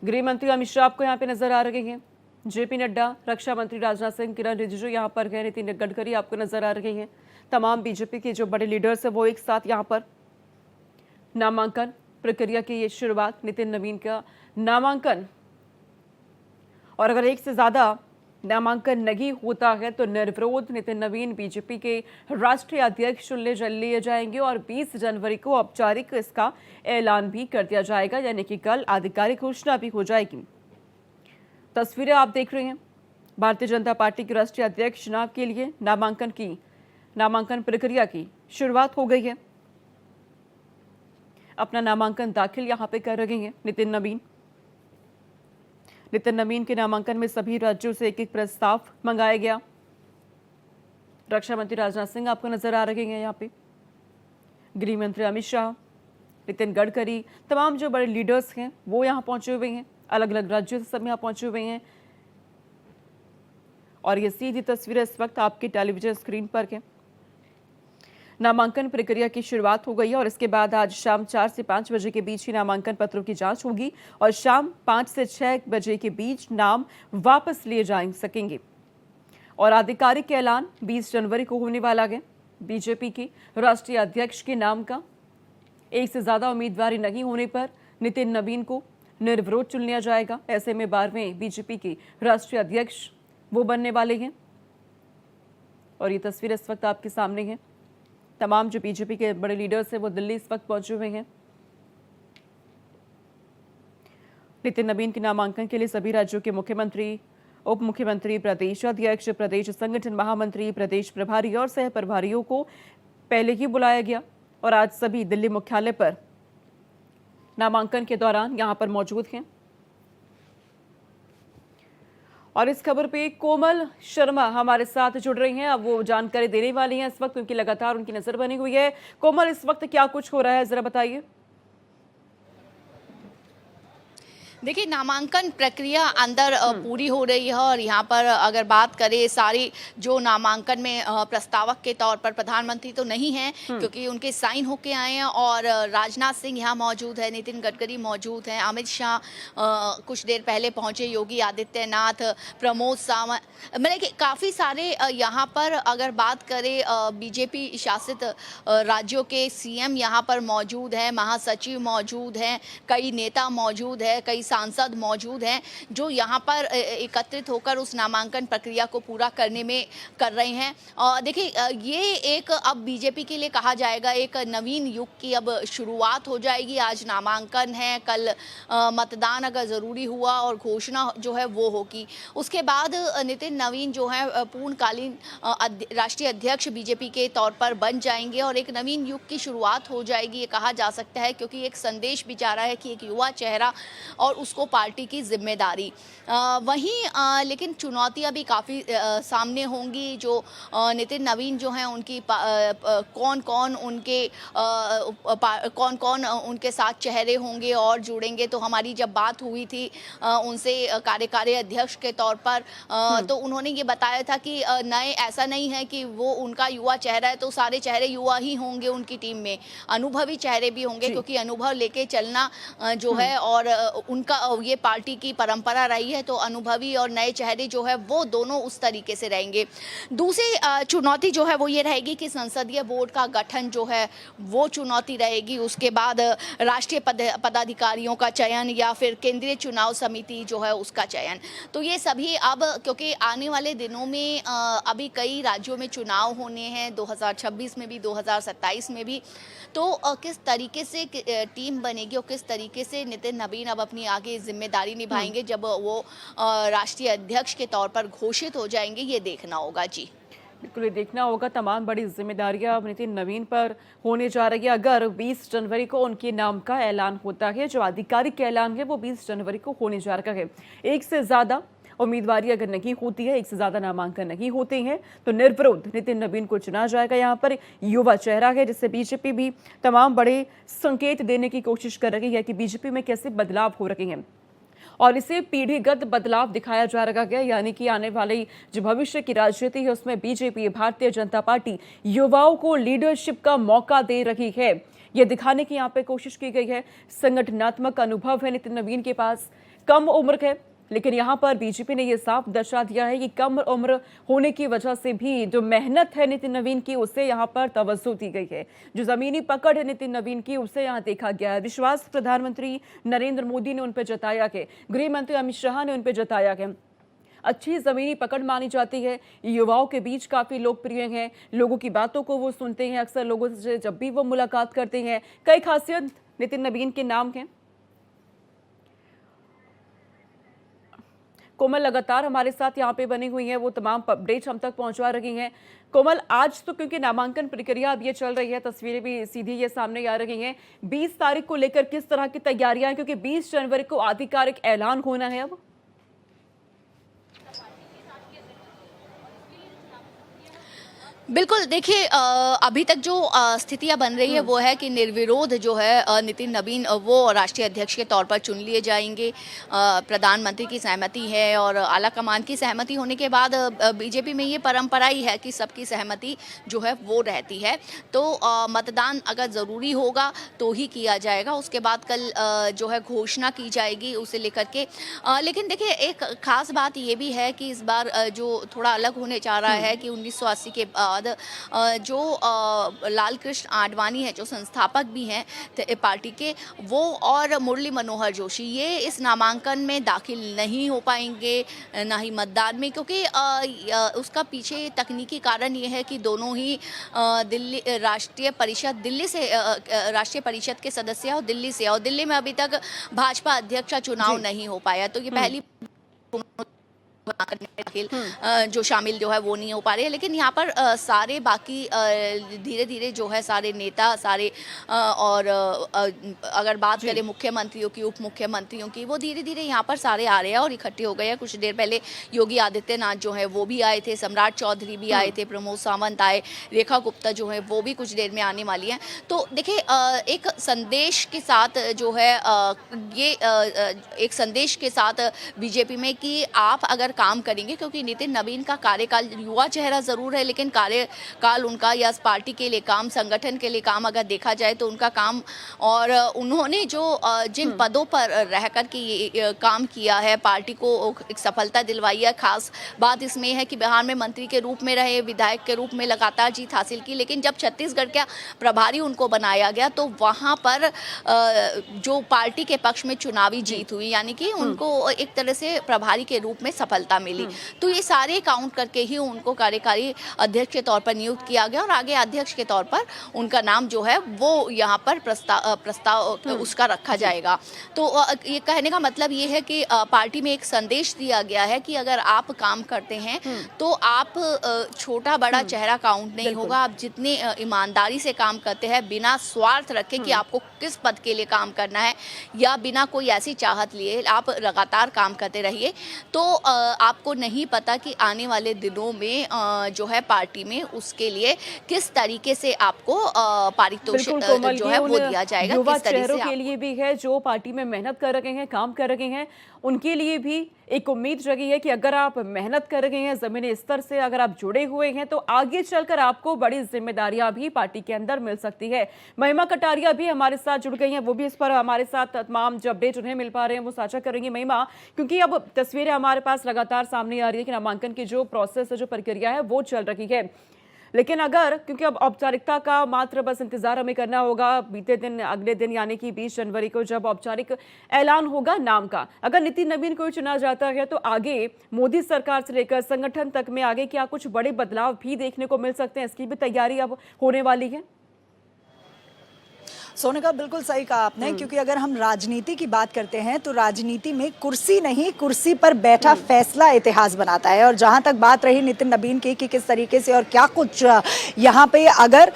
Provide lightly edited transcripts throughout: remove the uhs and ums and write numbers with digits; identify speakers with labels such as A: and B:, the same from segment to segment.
A: गृह मंत्री अमित शाह आपको यहाँ पे नजर आ रहे हैं, जेपी नड्डा, रक्षा मंत्री राजनाथ सिंह, किरण रिजिजू यहाँ पर गए, नितिन गडकरी आपको नजर आ रहे हैं। तमाम बीजेपी के जो बड़े लीडर्स हैं वो एक साथ यहाँ पर नामांकन प्रक्रिया की ये शुरुआत, नितिन नवीन का नामांकन। और अगर एक से ज्यादा नामांकन नहीं होता है तो निर्विरोध नितिन नवीन बीजेपी के राष्ट्रीय अध्यक्ष चुन लिए जाएंगे और 20 जनवरी को औपचारिक इसका ऐलान भी कर दिया जाएगा, यानी कि कल आधिकारिक घोषणा भी हो जाएगी। तस्वीरें आप देख रहे हैं, भारतीय जनता पार्टी के राष्ट्रीय अध्यक्ष चुनाव के लिए नामांकन प्रक्रिया की शुरुआत हो गई है। अपना नामांकन दाखिल यहां पे कर रहे हैं नितिन नवीन के नामांकन में सभी राज्यों से एक प्रस्ताव मंगाया गया। रक्षा मंत्री राजनाथ सिंह आपको नजर आ रहे हैं यहाँ पे, गृह मंत्री अमित शाह, नितिन गडकरी, तमाम जो बड़े लीडर्स हैं वो यहाँ पहुंचे हुए हैं, अलग अलग राज्यों से सब यहाँ पहुंचे हुए हैं। और ये सीधी तस्वीरें इस वक्त आपकी टेलीविजन स्क्रीन पर है। नामांकन प्रक्रिया की शुरुआत हो गई है और इसके बाद आज शाम 4 से 5 बजे के बीच ही नामांकन पत्रों की जांच होगी और शाम 5 से 6 बजे के बीच नाम वापस लिए जा सकेंगे। और आधिकारिक ऐलान 20 जनवरी को होने वाला है। बीजेपी के राष्ट्रीय अध्यक्ष के नाम का एक से ज्यादा उम्मीदवारी नहीं होने पर नितिन नवीन को निर्विरोध चुन लिया जाएगा। ऐसे में 12वें बीजेपी के राष्ट्रीय अध्यक्ष वो बनने वाले हैं। और ये तस्वीर इस वक्त आपके सामने है। तमाम जो बीजेपी के बड़े लीडर्स हैं वो दिल्ली इस वक्त पहुंचे हुए हैं। नितिन नवीन के नामांकन के लिए सभी राज्यों के मुख्यमंत्री, उप मुख्यमंत्री, प्रदेश अध्यक्ष, प्रदेश संगठन महामंत्री, प्रदेश प्रभारी और सह प्रभारियों को पहले ही बुलाया गया और आज सभी दिल्ली मुख्यालय पर नामांकन के दौरान यहां पर मौजूद हैं। और इस खबर पे कोमल शर्मा हमारे साथ जुड़ रही हैं, अब वो जानकारी देने वाली हैं इस वक्त, क्योंकि लगातार उनकी नजर बनी हुई है। कोमल, इस वक्त क्या कुछ हो रहा है, जरा बताइए।
B: देखिए, नामांकन प्रक्रिया अंदर पूरी हो रही है और यहाँ पर अगर बात करें सारी जो नामांकन में प्रस्तावक के तौर पर प्रधानमंत्री तो नहीं हैं क्योंकि उनके साइन होके आए हैं और राजनाथ सिंह यहाँ मौजूद है, नितिन गडकरी मौजूद हैं, अमित शाह कुछ देर पहले पहुँचे, योगी आदित्यनाथ, प्रमोद सावंत, मतलब कि काफ़ी सारे यहाँ पर अगर बात करें बीजेपी शासित राज्यों के सीएम यहाँ पर मौजूद हैं, महासचिव मौजूद हैं, कई नेता मौजूद है, कई सांसद मौजूद हैं जो यहाँ पर एकत्रित होकर उस नामांकन प्रक्रिया को पूरा करने में कर रहे हैं। देखिए, ये एक अब बीजेपी के लिए कहा जाएगा एक नवीन युग की अब शुरुआत हो जाएगी। आज नामांकन है, कल मतदान अगर ज़रूरी हुआ और घोषणा जो है वो होगी। उसके बाद नितिन नवीन जो है पूर्णकालीन राष्ट्रीय अध्यक्ष बीजेपी के तौर पर बन जाएंगे और एक नवीन युग की शुरुआत हो जाएगी, ये कहा जा सकता है, क्योंकि एक संदेश भी जा रहा है कि एक युवा चेहरा और उसको पार्टी की जिम्मेदारी। वहीं लेकिन चुनौतियां भी काफ़ी सामने होंगी। जो नितिन नवीन जो हैं उनकी कौन कौन उनके साथ चेहरे होंगे और जुड़ेंगे। तो हमारी जब बात हुई थी उनसे कार्यकारी अध्यक्ष के तौर पर तो उन्होंने ये बताया था कि नए ऐसा नहीं है कि वो उनका युवा चेहरा है तो सारे चेहरे युवा ही होंगे उनकी टीम में, अनुभवी चेहरे भी होंगे क्योंकि अनुभव लेके चलना जो है और उनका ये पार्टी की परंपरा रही है, तो अनुभवी और नए चेहरे जो है वो दोनों उस तरीके से रहेंगे। दूसरी चुनौती जो है वो ये रहेगी कि संसदीय बोर्ड का गठन जो है वो चुनौती रहेगी। उसके बाद राष्ट्रीय पदाधिकारियों का चयन या फिर केंद्रीय चुनाव समिति जो है उसका चयन। तो ये सभी अब क्योंकि आने वाले दिनों में अभी कई राज्यों में चुनाव होने हैं, 2026 में भी, 2027 में भी, तो किस तरीके से टीम बनेगी और किस तरीके से नितिन नवीन अब अपनी आगे जिम्मेदारी निभाएंगे जब वो राष्ट्रीय अध्यक्ष के तौर पर घोषित हो जाएंगे, ये देखना होगा। जी
A: बिल्कुल, ये देखना होगा। तमाम बड़ी जिम्मेदारियां नितिन नवीन पर होने जा रही है। अगर 20 जनवरी को उनके नाम का ऐलान होता है, जो आधिकारिक ऐलान है वो 20 जनवरी को होने जा रहा है। एक से ज्यादा उम्मीदवारी अगर नहीं होती है, एक से ज्यादा नामांकन नहीं होते हैं तो निर्विरोध नितिन नवीन को चुना जाएगा। यहाँ पर युवा चेहरा है जिससे बीजेपी भी तमाम बड़े संकेत देने की कोशिश कर रही है कि बीजेपी में कैसे बदलाव हो रहे हैं और इसे पीढ़ीगत बदलाव दिखाया जा रहा है, यानी कि आने वाली जो भविष्य की राजनीति है उसमें बीजेपी, भारतीय जनता पार्टी युवाओं को लीडरशिप का मौका दे रही है। ये दिखाने की यहाँ पे कोशिश की गई है। संगठनात्मक अनुभव है नितिन नवीन के पास, कम उम्र है, लेकिन यहाँ पर बीजेपी ने ये साफ दर्शा दिया है कि कम उम्र होने की वजह से भी जो मेहनत है नितिन नवीन की, उसे यहाँ पर तवज्जो दी गई है। जो जमीनी पकड़ है नितिन नवीन की, उसे यहाँ देखा गया है। विश्वास प्रधानमंत्री नरेंद्र मोदी ने उन पर जताया है, गृह मंत्री अमित शाह ने उन पर जताया है। अच्छी जमीनी पकड़ मानी जाती है, युवाओं के बीच काफी लोकप्रिय हैं, लोगों की बातों को वो सुनते हैं, अक्सर लोगों से जब भी वो मुलाकात करते हैं। कई खासियत नितिन नवीन के नाम हैं। कोमल लगातार हमारे साथ यहाँ पे बनी हुई है, वो तमाम अपडेट्स हम तक पहुंचा रही हैं। कोमल, आज तो क्योंकि नामांकन प्रक्रिया अब ये चल रही है, तस्वीरें भी सीधी ये सामने आ रही हैं। 20 तारीख को लेकर किस तरह की तैयारियां हैं, क्योंकि 20 जनवरी को आधिकारिक ऐलान होना है अब?
B: बिल्कुल, देखिए अभी तक जो स्थितियां बन रही है वो है कि निर्विरोध जो है नितिन नवीन वो राष्ट्रीय अध्यक्ष के तौर पर चुन लिए जाएंगे। प्रधानमंत्री की सहमति है और आला कमान की सहमति होने के बाद बीजेपी में ये परंपरा ही है कि सबकी सहमति जो है वो रहती है। तो मतदान अगर ज़रूरी होगा तो ही किया जाएगा, उसके बाद कल जो है घोषणा की जाएगी उसे लेकर के। लेकिन देखिए एक खास बात ये भी है कि इस बार जो थोड़ा अलग होने जा रहा है कि 1980 के बाद जो लाल कृष्ण आडवाणी है, जो संस्थापक भी हैं पार्टी के, वो और मुरली मनोहर जोशी ये इस नामांकन में दाखिल नहीं हो पाएंगे, ना ही मतदान में, क्योंकि उसका पीछे तकनीकी कारण ये है कि दोनों ही दिल्ली राष्ट्रीय परिषद के सदस्य और दिल्ली से, और दिल्ली में अभी तक भाजपा अध्यक्ष का चुनाव नहीं हो पाया। तो ये पहली जो शामिल जो है वो नहीं हो पा रहे हैं। लेकिन यहाँ पर सारे बाकी धीरे धीरे जो है सारे नेता सारे और अगर बात करें मुख्यमंत्रियों की, उप मुख्यमंत्रियों की, वो धीरे धीरे यहाँ पर सारे आ रहे हैं और इकट्ठे हो गए हैं। कुछ देर पहले योगी आदित्यनाथ जो है वो भी आए थे, सम्राट चौधरी भी आए थे, प्रमोद सावंत आए, रेखा गुप्ता जो है वो भी कुछ देर में आने वाली हैं। तो देखिए एक संदेश के साथ जो है ये एक संदेश के साथ बीजेपी में कि आप अगर काम करेंगे, क्योंकि नितिन नवीन का कार्यकाल, युवा चेहरा जरूर है लेकिन कार्यकाल उनका या पार्टी के लिए काम, संगठन के लिए काम अगर देखा जाए तो उनका काम, और उन्होंने जो जिन पदों पर रहकर के काम किया है, पार्टी को एक सफलता दिलवाई है। खास बात इसमें है कि बिहार में मंत्री के रूप में रहे, विधायक के रूप में लगातार जीत हासिल की, लेकिन जब छत्तीसगढ़ का प्रभारी उनको बनाया गया तो वहाँ पर जो पार्टी के पक्ष में चुनावी जीत हुई, यानी कि उनको एक तरह से प्रभारी के रूप में सफलता मिली। तो ये सारे काउंट करके ही उनको कार्यकारी अध्यक्ष के तौर पर नियुक्त किया गया और आगे अध्यक्ष के तौर पर उनका नाम जो है वो यहाँ पर प्रस्ताव उसका रखा जाएगा। तो ये कहने का मतलब ये है कि पार्टी में एक संदेश दिया गया है कि अगर आप काम करते हैं तो आप छोटा बड़ा चेहरा काउंट नहीं होगा, आप जितने ईमानदारी से काम करते हैं, बिना स्वार्थ रखे कि आपको किस पद के लिए काम करना है या बिना कोई ऐसी चाहत लिए आप लगातार काम करते रहिए, तो आपको नहीं पता कि आने वाले दिनों में जो है पार्टी में उसके लिए किस तरीके से आपको पारितोषिक जो है वो दिया जाएगा, किस तरीके से
A: के लिए भी है जो पार्टी में मेहनत कर रहे हैं, काम कर रहे हैं, उनके लिए भी एक उम्मीद जगी है कि अगर आप मेहनत कर रहे हैं, जमीनी स्तर से अगर आप जुड़े हुए हैं तो आगे चलकर आपको बड़ी जिम्मेदारियां भी पार्टी के अंदर मिल सकती है। महिमा कटारिया भी हमारे साथ जुड़ गई हैं, वो भी इस पर हमारे साथ तमाम जो अपडेट उन्हें मिल पा रहे हैं वो साझा करेंगी। महिमा, क्योंकि अब तस्वीरें हमारे पास लगातार सामने आ रही है कि नामांकन की जो प्रोसेस है, जो प्रक्रिया है वो चल रही है, लेकिन अगर क्योंकि अब औपचारिकता का मात्र बस इंतजार हमें करना होगा, बीते दिन अगले दिन यानी कि 20 जनवरी को जब औपचारिक ऐलान होगा नाम का, अगर नितिन नवीन को चुना जाता है तो आगे मोदी सरकार से लेकर संगठन तक में आगे क्या कुछ बड़े बदलाव भी देखने को मिल सकते हैं, इसकी भी तैयारी अब होने वाली है।
C: सोनिका, बिल्कुल सही कहा आपने, क्योंकि अगर हम राजनीति की बात करते हैं तो राजनीति में कुर्सी नहीं, कुर्सी पर बैठा फैसला इतिहास बनाता है। और जहां तक बात रही नितिन नवीन की कि किस तरीके से और क्या कुछ यहां पे अगर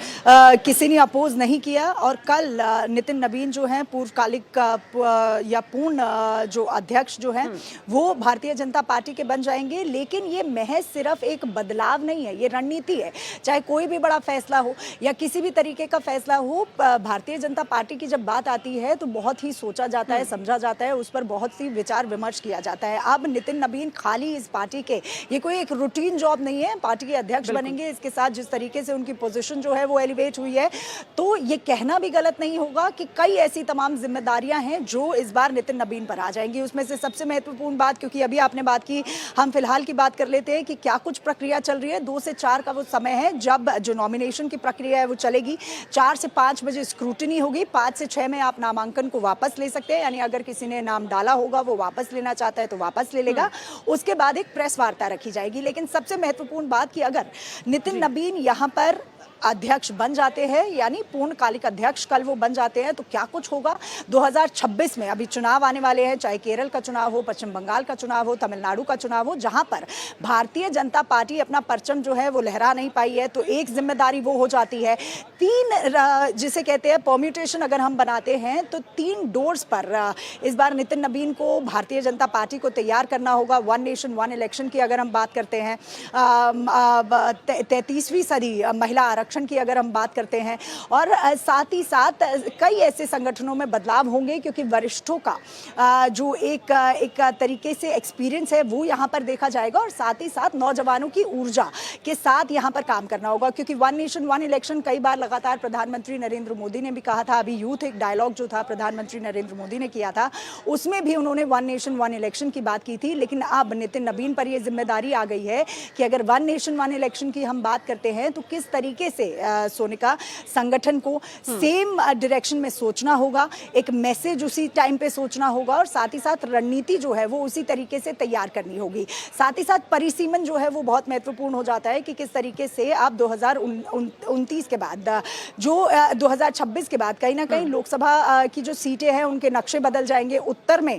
C: किसी ने अपोज नहीं किया और कल नितिन नवीन जो है पूर्वकालिक या पूर्ण जो अध्यक्ष जो है वो भारतीय जनता पार्टी के बन जाएंगे। लेकिन ये महज सिर्फ एक बदलाव नहीं है, ये रणनीति है। चाहे कोई भी बड़ा फैसला हो या किसी भी तरीके का फैसला हो, भारतीय जनता पार्टी की जब बात आती है तो बहुत ही सोचा जाता है, समझा जाता है, उस पर बहुत सी विचार विमर्श किया जाता है। अब नितिन नबीन खाली इस पार्टी के, ये कोई एक रूटीन जॉब नहीं है, पार्टी के अध्यक्ष बनेंगे, इसके साथ जिस तरीके से उनकी पोजीशन जो है वो एलिवेट हुई है, तो ये कहना भी गलत नहीं होगा कि कई ऐसी तमाम जिम्मेदारियां हैं जो इस बार नितिन नबीन पर आ जाएंगी। उसमें से सबसे महत्वपूर्ण बात, क्योंकि अभी आपने बात की, हम फिलहाल की बात कर लेते हैं कि क्या कुछ प्रक्रिया चल रही है। 2 से 4 का वो समय है जब जो नॉमिनेशन की प्रक्रिया है वो चलेगी। 4 से 5 बजे स्क्रूटनी होगी, 5 से 6 में आप नामांकन को वापस ले सकते हैं, यानी अगर किसी ने नाम डाला होगा वो वापस लेना चाहता है तो वापस ले लेगा। उसके बाद एक प्रेस वार्ता रखी जाएगी। लेकिन सबसे महत्वपूर्ण बात कि अगर नितिन नबीन यहाँ पर अध्यक्ष बन जाते हैं, यानी पूर्णकालिक अध्यक्ष कल वो बन जाते हैं, तो क्या कुछ होगा 2026 में। अभी चुनाव आने वाले हैं, चाहे केरल का चुनाव हो, पश्चिम बंगाल का चुनाव हो, तमिलनाडु का चुनाव हो, जहां पर भारतीय जनता पार्टी अपना परचम जो है वो लहरा नहीं पाई है, तो एक जिम्मेदारी वो हो जाती है। 3 जिसे कहते हैं परम्यूटेशन अगर हम बनाते हैं तो 3 डोर्स पर इस बार नितिन नबीन को भारतीय जनता पार्टी को तैयार करना होगा। 1 नेशन 1 इलेक्शन की अगर हम बात करते हैं, 33वीं सदी महिला आरक्षण की अगर हम बात करते हैं, और साथ ही साथ कई ऐसे संगठनों में बदलाव होंगे, क्योंकि वरिष्ठों का जो एक तरीके से एक्सपीरियंस है वो यहाँ पर देखा जाएगा, और साथ ही साथ नौजवानों की ऊर्जा के साथ यहाँ पर काम करना होगा। क्योंकि 1 नेशन 1 इलेक्शन कई बार लगातार प्रधानमंत्री नरेंद्र मोदी ने भी कहा था, अभी यूथ एक डायलॉग जो था प्रधानमंत्री नरेंद्र मोदी ने किया था, उसमें भी उन्होंने 1 नेशन 1 इलेक्शन की बात की थी। लेकिन अब नितिन नबीन पर यह जिम्मेदारी आ गई है कि अगर 1 नेशन 1 इलेक्शन की हम बात करते हैं तो किस तरीके से सोनिका संगठन को सेम डायरेक्शन में सोचना होगा, एक मैसेज उसी टाइम पे सोचना होगा, और साथ ही साथ रणनीति जो है वो उसी तरीके से तैयार करनी होगी। साथ ही साथ परिसीमन जो है वो बहुत महत्वपूर्ण हो जाता है कि किस तरीके से आप 2029 के बाद, जो 2026 के बाद कहीं ना कहीं लोकसभा की जो सीटें हैं उनके नक्शे बदल जाएंगे। उत्तर में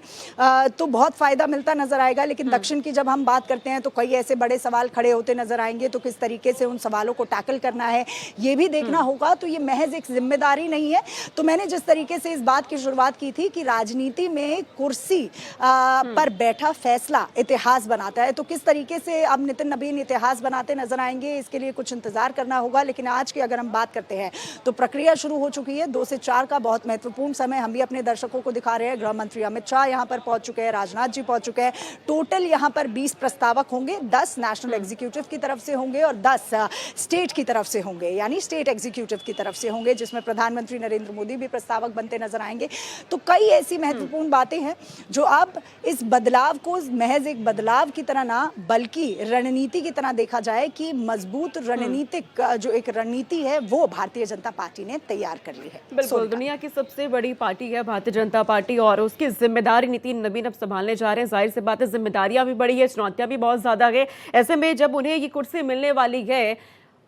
C: तो बहुत फायदा मिलता नजर आएगा, लेकिन दक्षिण की जब हम बात करते हैं तो कई ऐसे बड़े सवाल खड़े होते नजर आएंगे, तो किस तरीके से उन सवालों को टैकल करना है ये भी देखना होगा। तो ये महज एक जिम्मेदारी नहीं है। तो मैंने जिस तरीके से इस बात की शुरुआत की थी कि राजनीति में कुर्सी पर बैठा फैसला इतिहास बनाता है, तो किस तरीके से अब नितिन नबीन इतिहास बनाते नजर आएंगे, इसके लिए कुछ इंतजार करना होगा। लेकिन आज की अगर हम बात करते हैं तो प्रक्रिया शुरू हो चुकी है। 2 से 4 का बहुत महत्वपूर्ण समय हम भी अपने दर्शकों को दिखा रहे हैं। गृह मंत्री अमित शाह यहाँ पर पहुंच चुके हैं, राजनाथ जी पहुंच चुके हैं। टोटल यहाँ पर 20 प्रस्तावक होंगे, 10 नेशनल एग्जीक्यूटिव की तरफ से होंगे और 10 स्टेट की तरफ से होंगे, यानी स्टेट एग्जीक्यूटिव की तरफ से होंगे, जिसमें प्रधानमंत्री नरेंद्र मोदी भी प्रस्तावक बनते नजर आएंगे। तो कई ऐसी महत्वपूर्ण बातें हैं जो अब इस बदलाव को महज एक बदलाव की तरह ना, बल्कि रणनीति की तरह देखा जाए कि मजबूत रणनीतिक जो एक रणनीति है वो भारतीय जनता पार्टी ने तैयार कर ली है।
A: बिल्कुल, दुनिया की सबसे बड़ी पार्टी है भारतीय जनता पार्टी, और उसकी जिम्मेदारी नितिन नबीन अब संभालने जा रहे हैं। जाहिर सी बात है, जिम्मेदारियां भी बड़ी है, चुनौतियां भी बहुत ज्यादा है। ऐसे में जब उन्हें ये कुर्सी मिलने वाली है,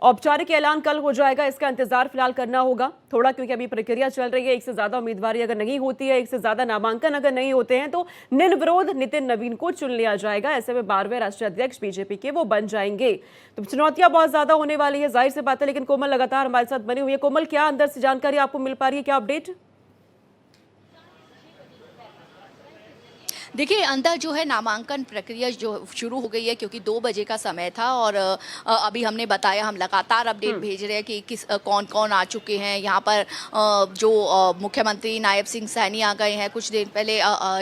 A: औपचारिक ऐलान कल हो जाएगा, इसका इंतजार फिलहाल करना होगा थोड़ा, क्योंकि अभी प्रक्रिया चल रही है। 1 से ज्यादा उम्मीदवारी अगर नहीं होती है, 1 से ज्यादा नामांकन अगर नहीं होते हैं, तो निर्विरोध नितिन नबीन को चुन लिया जाएगा। ऐसे में 12वें राष्ट्रीय अध्यक्ष बीजेपी के वो बन जाएंगे। तो चुनौतियां बहुत ज्यादा होने वाली है, जाहिर सी बात है। लेकिन कोमल लगातार हमारे साथ बनी हुई है। कोमल, क्या अंदर से जानकारी आपको मिल पा रही है, क्या अपडेट?
B: देखिए, अंदर जो है नामांकन प्रक्रिया जो शुरू हो गई है, क्योंकि 2 बजे का समय था, और अभी हमने बताया, हम लगातार अपडेट भेज रहे हैं कि कौन कौन आ चुके हैं यहाँ पर। जो मुख्यमंत्री नायब सिंह सैनी आ गए हैं, कुछ देर पहले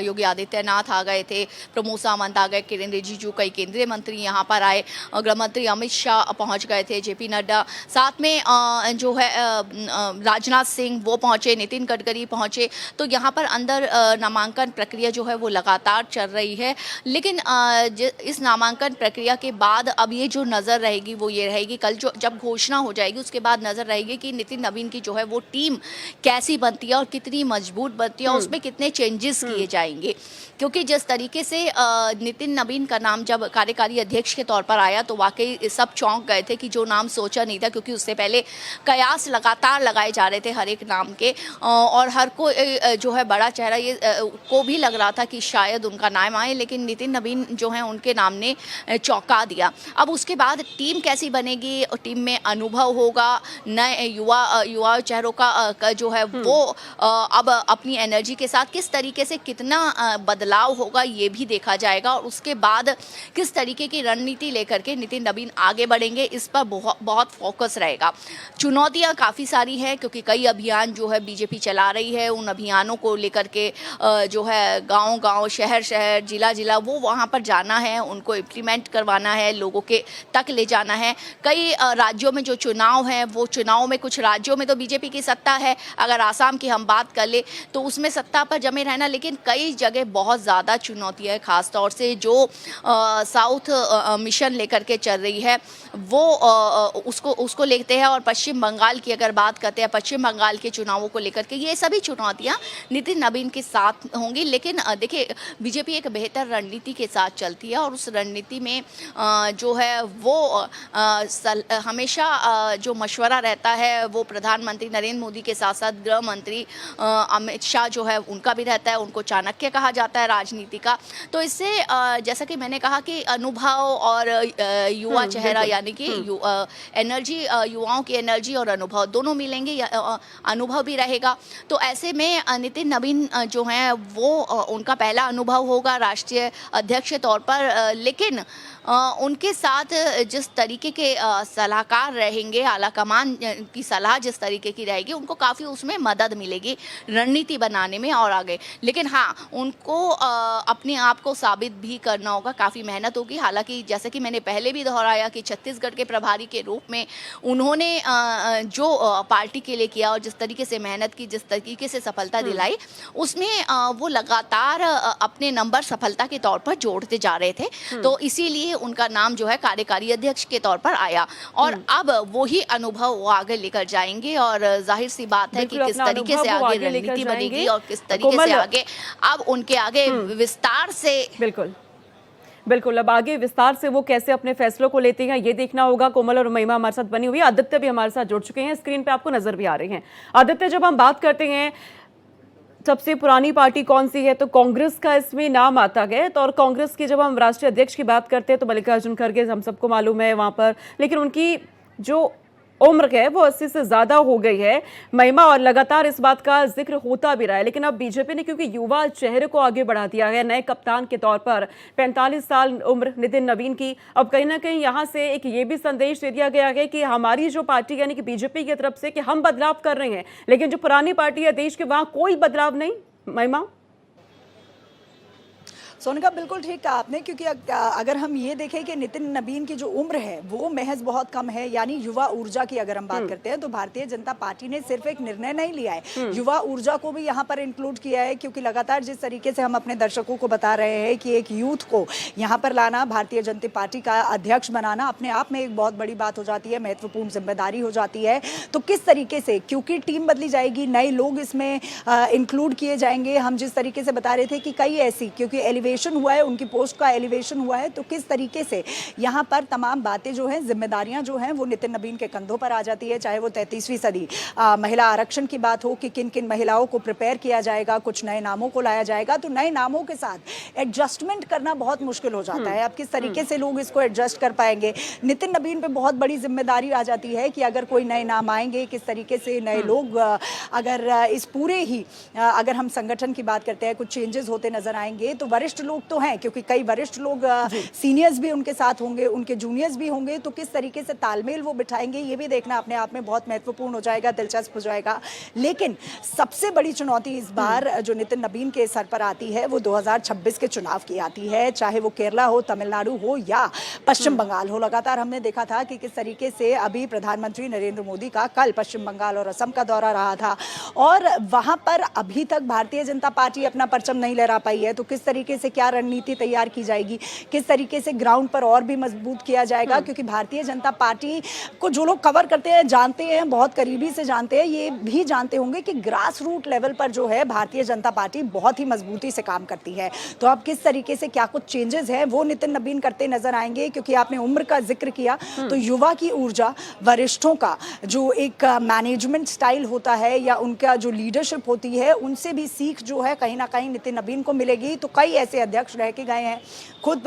B: योगी आदित्यनाथ आ गए थे, प्रमोद सावंत आ गए, किरेन रिजिजू, कई केंद्रीय मंत्री यहाँ पर आए, गृह मंत्री अमित शाह पहुँच गए थे, JP नड्डा, साथ में जो है राजनाथ सिंह वो पहुँचे, नितिन गडकरी पहुँचे। तो यहाँ पर अंदर नामांकन प्रक्रिया जो है वो लगातार चल रही है। लेकिन इस नामांकन प्रक्रिया के बाद अब ये जो नज़र रहेगी वो ये रहेगी, कल जो जब घोषणा हो जाएगी उसके बाद नज़र रहेगी कि नितिन नबीन की जो है वो टीम कैसी बनती है और कितनी मजबूत बनती है, और उसमें कितने चेंजेस किए जाएंगे। क्योंकि जिस तरीके से नितिन नबीन का नाम जब कार्यकारी अध्यक्ष के तौर पर आया तो वाकई सब चौंक गए थे कि जो नाम सोचा नहीं था, क्योंकि उससे पहले कयास लगातार लगाए जा रहे थे हर एक नाम के, और हर को जो है बड़ा चेहरा ये को भी लग रहा था कि शायद शायद उनका नाम आए, लेकिन नितिन नवीन जो है उनके नाम ने चौंका दिया। अब उसके बाद टीम कैसी बनेगी, टीम में अनुभव होगा, नए युवा चेहरों का जो है वो अब अपनी एनर्जी के साथ किस तरीके से कितना बदलाव होगा ये भी देखा जाएगा, और उसके बाद किस तरीके की रणनीति लेकर के नितिन नवीन आगे बढ़ेंगे, इस पर बहुत फोकस रहेगा। चुनौतियां काफ़ी सारी हैं क्योंकि कई अभियान जो है बीजेपी चला रही है, उन अभियानों को लेकर के जो है गांव-गांव, शहर-शहर, जिला-जिला वो वहां पर जाना है, उनको इम्प्लीमेंट करवाना है, लोगों के तक ले जाना है। कई राज्यों में जो चुनाव हैं वो चुनाव में कुछ राज्यों में तो बीजेपी की सत्ता है, अगर आसाम की हम बात कर ले तो उसमें सत्ता पर जमे रहना, लेकिन कई जगह बहुत ज़्यादा चुनौतियाँ हैं, खासतौर से जो साउथ मिशन लेकर के चल रही है वो उसको लेते हैं, और पश्चिम बंगाल की अगर बात करते हैं, पश्चिम बंगाल के चुनावों को लेकर के ये सभी चुनौतियां नितिन नवीन के साथ होंगी। लेकिन देखिए बीजेपी एक बेहतर रणनीति के साथ चलती है, और उस रणनीति में जो है वो हमेशा जो मशवरा रहता है वो प्रधानमंत्री नरेंद्र मोदी के साथ साथ गृह मंत्री अमित शाह जो है उनका भी रहता है, उनको चाणक्य कहा जाता है राजनीति का। तो इससे जैसा कि मैंने कहा कि अनुभव और युवा चेहरा यानी कि एनर्जी, युवाओं की एनर्जी और अनुभव दोनों मिलेंगे, अनुभव भी रहेगा। तो ऐसे में नितिन नवीन जो हैं वो उनका पहला अनुभव होगा राष्ट्रीय अध्यक्ष के तौर पर, लेकिन उनके साथ जिस तरीके के सलाहकार रहेंगे, आला कमान की सलाह जिस तरीके की रहेगी, उनको काफ़ी उसमें मदद मिलेगी रणनीति बनाने में और आगे। लेकिन हाँ, उनको अपने आप को साबित भी करना होगा, काफ़ी मेहनत होगी। हालांकि जैसे कि मैंने पहले भी दोहराया कि छत्तीसगढ़ के प्रभारी के रूप में उन्होंने जो पार्टी के लिए किया और जिस तरीके से मेहनत की, जिस तरीके से सफलता दिलाई, उसमें वो लगातार अपने नंबर सफलता के तौर पर जोड़ते जा रहे थे। तो इसीलिए उनका नाम जो है कार्यकारी अध्यक्ष के तौर पर आया, और अब वही अनुभव वो आगे लेकर जाएंगे, और जाहिर सी बात है कि किस तरीके से आगे रणनीति बनेगी और किस तरीके से आगे अब उनके आगे विस्तार से
A: बिल्कुल अब आगे विस्तार से वो कैसे अपने फैसलों को लेते हैं ये देखना होगा। कोमल और महिमा हमारे साथ बनी हुई है, आदित्य भी हमारे साथ जुड़ चुके हैं, स्क्रीन पे आपको नजर भी आ रहे हैं। आदित्य, जब हम बात करते हैं सबसे पुरानी पार्टी कौन सी है तो कांग्रेस का इसमें नाम आता है, तो और कांग्रेस की जब हम राष्ट्रीय अध्यक्ष की बात करते हैं तो मल्लिकार्जुन खड़गे हम सबको मालूम है वहां पर, लेकिन उनकी जो उम्र है वो 80 से ज्यादा हो गई है महिमा, और लगातार इस बात का जिक्र होता भी रहा है। लेकिन अब बीजेपी ने क्योंकि युवा चेहरे को आगे बढ़ा दिया है नए कप्तान के तौर पर, 45 साल उम्र नितिन नवीन की, अब कहीं ना कहीं यहां से एक ये भी संदेश दे दिया गया है कि हमारी जो पार्टी यानी कि बीजेपी की तरफ से कि हम बदलाव कर रहे हैं, लेकिन जो पुरानी पार्टी है देश के वहां कोई बदलाव नहीं। महिमा?
C: सोनिका बिल्कुल ठीक कहा आपने, क्योंकि अगर हम ये देखें कि नितिन नवीन की जो उम्र है वो महज बहुत कम है, यानी युवा ऊर्जा की अगर हम बात करते हैं तो भारतीय जनता पार्टी ने सिर्फ एक निर्णय नहीं लिया है, युवा ऊर्जा को भी यहाँ पर इंक्लूड किया है। क्योंकि लगातार जिस तरीके से हम अपने दर्शकों को बता रहे हैं कि एक यूथ को यहाँ पर लाना, भारतीय जनता पार्टी का अध्यक्ष बनाना अपने आप में एक बहुत बड़ी बात हो जाती है, महत्वपूर्ण जिम्मेदारी हो जाती है। तो किस तरीके से, क्योंकि टीम बदली जाएगी, नए लोग इसमें इंक्लूड किए जाएंगे। हम जिस तरीके से बता रहे थे कि कई ऐसी, क्योंकि एलिवेशन हुआ है, उनकी पोस्ट का एलिवेशन हुआ है, तो किस तरीके से यहाँ पर तमाम बातें जो हैं, जिम्मेदारियां जो हैं वो नितिन नवीन के कंधों पर आ जाती है। चाहे वो 33वीं सदी महिला आरक्षण की बात हो कि किन किन महिलाओं को प्रिपेयर किया जाएगा, कुछ नए नामों को लाया जाएगा, तो नए नामों के साथ एडजस्टमेंट करना बहुत मुश्किल हो जाता है। अब किस तरीके से लोग इसको एडजस्ट कर पाएंगे, नितिन नवीन पे बहुत बड़ी जिम्मेदारी आ जाती है कि अगर कोई नए नाम आएंगे, किस तरीके से नए लोग अगर इस पूरे ही अगर हम संगठन की बात करते हैं कुछ चेंजेस होते नजर आएंगे, तो वरिष्ठ लोग तो हैं, क्योंकि कई वरिष्ठ लोग सीनियर्स भी उनके साथ होंगे, उनके जूनियर्स भी होंगे, तो किस तरीके से तालमेल वो बिठाएंगे ये भी देखना अपने आप में बहुत महत्वपूर्ण हो जाएगा, दिलचस्प हो जाएगा। लेकिन सबसे बड़ी चुनौती इस बार जो नितिन नवीन के सर पर आती है वो 2026 के चुनाव की आती है, चाहे वो केरला हो, तमिलनाडु हो या पश्चिम बंगाल हो। लगातार हमने देखा था कि किस तरीके से अभी प्रधानमंत्री नरेंद्र मोदी का कल पश्चिम बंगाल और असम का दौरा रहा था, और वहां पर अभी तक भारतीय जनता पार्टी अपना परचम नहीं लहरा पाई है। तो किस तरीके से क्या रणनीति तैयार की जाएगी, किस तरीके से ग्राउंड पर और भी मजबूत किया जाएगा, क्योंकि भारतीय जनता पार्टी को जो लोग कवर करते हैं, जानते हैं, बहुत करीबी से जानते हैं, ये भी जानते होंगे कि ग्रास रूट लेवल पर जो है भारतीय जनता पार्टी बहुत ही मजबूती से काम करती है। तो अब किस तरीके से क्या कुछ चेंजेस है वो नितिन नवीन करते नजर आएंगे, क्योंकि आपने उम्र का जिक्र किया, तो युवा की ऊर्जा, वरिष्ठों का जो एक मैनेजमेंट स्टाइल होता है या उनका जो लीडरशिप होती है, उनसे भी सीख जो है कहीं ना कहीं नितिन नवीन को मिलेगी। तो कई से अध्यक्ष रह के गए हैं। खुद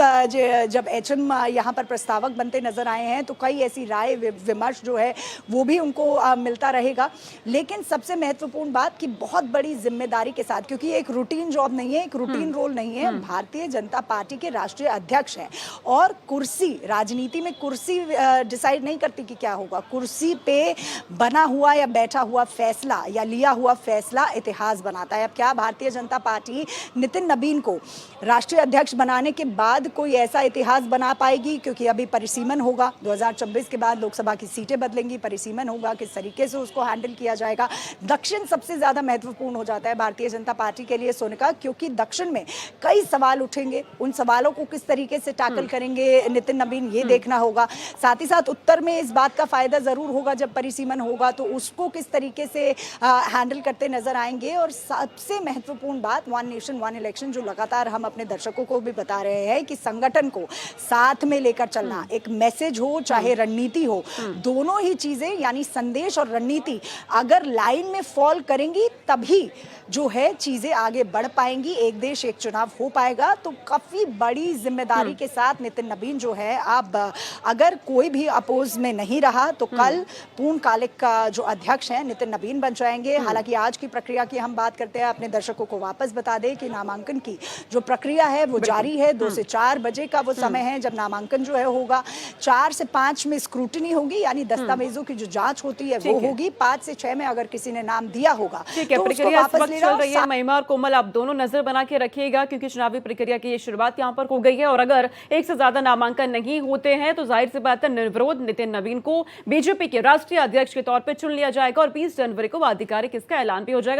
C: जब एचएम यहाँ पर प्रस्तावक बनते नजर आए हैं तो कई ऐसी राय विमर्श जो है वो भी उनको मिलता रहेगा। लेकिन सबसे महत्वपूर्ण बात कि बहुत बड़ी जिम्मेदारी के साथ, क्योंकि एक रूटीन जॉब नहीं है, एक रूटीन रोल नहीं है, भारतीय जनता पार्टी के राष्ट्रीय अध्यक्ष हैं और कुर्सी, राजनीति में कुर्सी डिसाइड नहीं करती कि क्या होगा। कुर्सी पे बना हुआ या बैठा हुआ फैसला या लिया हुआ फैसला इतिहास बनाता है। अब क्या भारतीय जनता पार्टी नितिन नबीन को राष्ट्रीय अध्यक्ष बनाने के बाद कोई ऐसा इतिहास बना पाएगी? क्योंकि अभी परिसीमन होगा, 2026 के बाद लोकसभा की सीटें बदलेंगी, परिसीमन होगा, किस तरीके से उसको हैंडल किया जाएगा। दक्षिण सबसे ज्यादा महत्वपूर्ण हो जाता है भारतीय जनता पार्टी के लिए सोनिका, क्योंकि दक्षिण में कई सवाल उठेंगे, उन सवालों को किस तरीके से टैकल करेंगे नितिन नबीन, ये देखना होगा। साथ ही साथ उत्तर में इस बात का फायदा जरूर होगा, जब परिसीमन होगा तो उसको किस तरीके से हैंडल करते नजर आएंगे। और सबसे महत्वपूर्ण बात, वन नेशन वन इलेक्शन, जो लगातार हम अपने दर्शकों को भी बता रहे हैं कि संगठन को साथ में लेकर चलना, एक मैसेज हो चाहे रणनीति हो, दोनों ही चीजें यानी संदेश और रणनीति अगर लाइन में फॉल करेंगी तभी जो है चीजें आगे बढ़ पाएंगी, एक देश एक चुनाव हो पाएगा। तो काफी बड़ी जिम्मेदारी के साथ नितिन नबीन जो है, अब अगर कोई भी अपोज में नहीं रहा तो कल पूर्णकालिक का जो अध्यक्ष हैं नितिन नबीन बन जाएंगे। हालांकि आज की प्रक्रिया की हम बात करते हैं, अपने दर्शकों को वापस बता दें कि नामांकन की जो प्रक्रिया है वो जारी है। 2 से 4 बजे का वो समय है जब नामांकन जो है होगा। 4 से 5 में स्क्रूटनी होगी, यानी दस्तावेजों की जो जांच होती है वो होगी। 5 से 6 में अगर किसी ने नाम दिया होगा
A: ठीक है।
C: तो
A: प्रक्रिया
C: उसको वापस
A: चल रही है। महिमा और कोमल, आप दोनों नजर बना के रखिएगा क्योंकि चुनावी प्रक्रिया की ये शुरुआत यहाँ पर हो गई है और अगर एक से ज्यादा नामांकन नहीं होते हैं तो जाहिर सी बात है निर्विरोध नितिन नबीन को बीजेपी के राष्ट्रीय अध्यक्ष के तौर पर चुन लिया जाएगा और 20 जनवरी को आधिकारिक इसका ऐलान भी हो जाएगा।